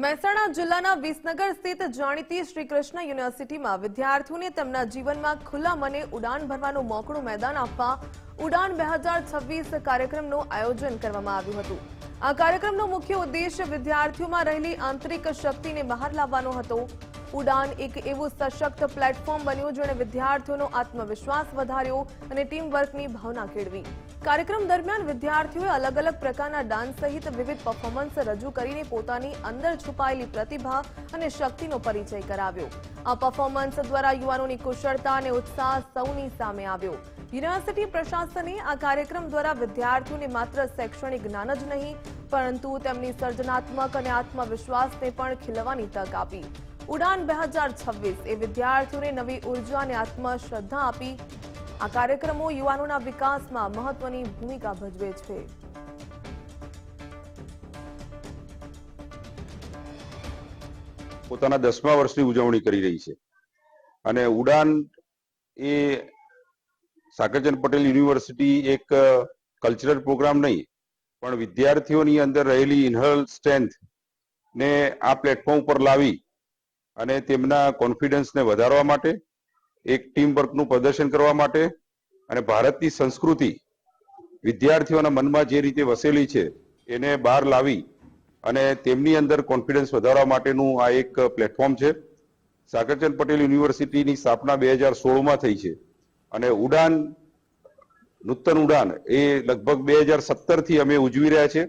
મહેસાણા જિલ્લાના વિસનગર સ્થિત જાણીતી શ્રી કૃષ્ણ યુનિવર્સિટીમાં વિદ્યાર્થીઓને તેમના જીવનમાં ખુલ્લા મને ઉડાન ભરવાનું મોકળું મેદાન આપવા ઉડાન 2026 કાર્યક્રમનું આયોજન કરવામાં આવ્યું હતું। આ કાર્યક્રમનો મુખ્ય ઉદ્દેશ્ય વિદ્યાર્થીઓમાં રહેલી આંતરિક શક્તિને બહાર લાવવાનો હતો। ઉડાન એક એવું સશક્ત પ્લેટફોર્મ બન્યું જેણે વિદ્યાર્થીઓનો આત્મવિશ્વાસ વધાર્યો અને ટીમ વર્કની ભાવના કેળવી। કાર્યક્રમ દરમિયાન વિદ્યાર્થીઓએ અલગ અલગ પ્રકારના ડાન્સ સહિત વિવિધ પરફોર્મન્સ રજૂ કરીને પોતાની અંદર છુપાયેલી પ્રતિભા અને શક્તિનો પરિચય કરાવ્યો। આ પરફોર્મન્સ દ્વારા યુવાનોની કુશળતા અને ઉત્સાહ સૌની સામે આવ્યો। યુનિવર્સિટી પ્રશાસને આ કાર્યક્રમ દ્વારા વિદ્યાર્થીઓને માત્ર શૈક્ષણિક જ્ઞાન જ નહીં પરંતુ તેમની સર્જનાત્મક અને આત્મવિશ્વાસને પણ ખીલવાની તક આપી। ઉડાન 2026 એ વિદ્યાર્થીઓને નવી ઉર્જા અને આત્મશ્રદ્ધા આપી। આ કાર્યક્રમો યુવાનોના વિકાસમાં મહત્વની ભૂમિકા ભજવે છે। પોતાના 10મા વર્ષની ઉજવણી કરી રહી છે અને ઉડાન એ સાકરચંદ પટેલ યુનિવર્સિટી એક કલ્ચરલ પ્રોગ્રામ નહીં પણ વિદ્યાર્થીઓની અંદર રહેલી ઇનહરલ સ્ટ્રેન્થ ને આ પ્લેટફોર્મ પર લાવી અને તેમના કોન્ફિડન્સને વધારવા માટે એક ટીમ વર્કનું પ્રદર્શન કરવા માટે અને ભારતની સંસ્કૃતિ વિદ્યાર્થીઓના મનમાં જે રીતે વસેલી છે એને બહાર લાવી અને તેમની અંદર કોન્ફિડન્સ વધારવા માટેનું આ એક પ્લેટફોર્મ છે। સાકરચંદ પટેલ યુનિવર્સિટીની સ્થાપના 2016માં થઈ છે અને ઉડાન નૂતન ઉડાન એ લગભગ 2017થી અમે ઉજવી રહ્યા છે।